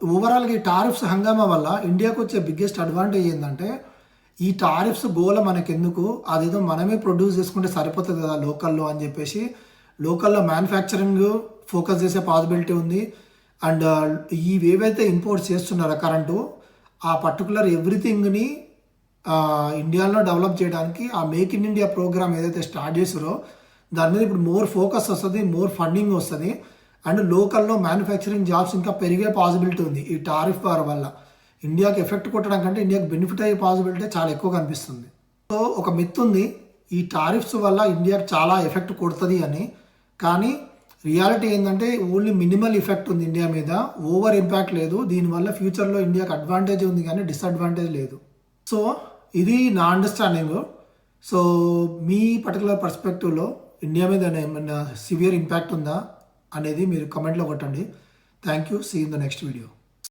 ఓవరాల్గా ఈ టారిఫ్స్ హంగామా వల్ల ఇండియాకు వచ్చే బిగ్గెస్ట్ అడ్వాంటేజ్ ఏంటంటే ఈ టారిఫ్స్ గోల మనకెందుకు, అదేదో మనమే ప్రొడ్యూస్ చేసుకుంటే సరిపోతుంది కదా లోకల్లో అని చెప్పేసి లోకల్లో మ్యానుఫ్యాక్చరింగ్ ఫోకస్ చేసే పాసిబిలిటీ ఉంది. అండ్ ఏవైతే ఇంపోర్ట్స్ చేస్తున్నారో కరెంటు ఆ పర్టికులర్ ఎవ్రీథింగ్ని ఇండియాలో డెవలప్ చేయడానికి ఆ మేక్ ఇన్ ఇండియా ప్రోగ్రామ్ ఏదైతే స్టార్ట్ చేసారో దాని మీద ఇప్పుడు మోర్ ఫోకస్ వస్తుంది, మోర్ ఫండింగ్ వస్తుంది. అండ్ లోకల్లో మ్యానుఫ్యాక్చరింగ్ జాబ్స్ ఇంకా పెరిగే పాసిబిలిటీ ఉంది. ఈ టారిఫ్ వార్ వల్ల ఇండియాకి ఎఫెక్ట్ కొట్టడం కంటే ఇండియాకి బెనిఫిట్ అయ్యే పాసిబిలిటీ చాలా ఎక్కువ కనిపిస్తుంది. సో ఒక మిత్ ఉంది ఈ టారిఫ్స్ వల్ల ఇండియాకి చాలా ఎఫెక్ట్ కొడుతుంది అని, కానీ రియాలిటీ ఏంటంటే ఓన్లీ మినిమల్ ఎఫెక్ట్ ఉంది ఇండియా మీద, ఓవర్ ఇంపాక్ట్ లేదు. దీనివల్ల ఫ్యూచర్లో ఇండియాకి అడ్వాంటేజ్ ఉంది కానీ డిసడ్వాంటేజ్ లేదు. సో ఇది నా అండర్స్టాండింగ్. సో మీ పర్టికులర్ పర్స్పెక్టివ్లో ఇండియా మీద ఏమైనా సివియర్ ఇంపాక్ట్ ఉందా అనేది మీరు కమెంట్లో కొట్టండి. Thank you. See in the next video.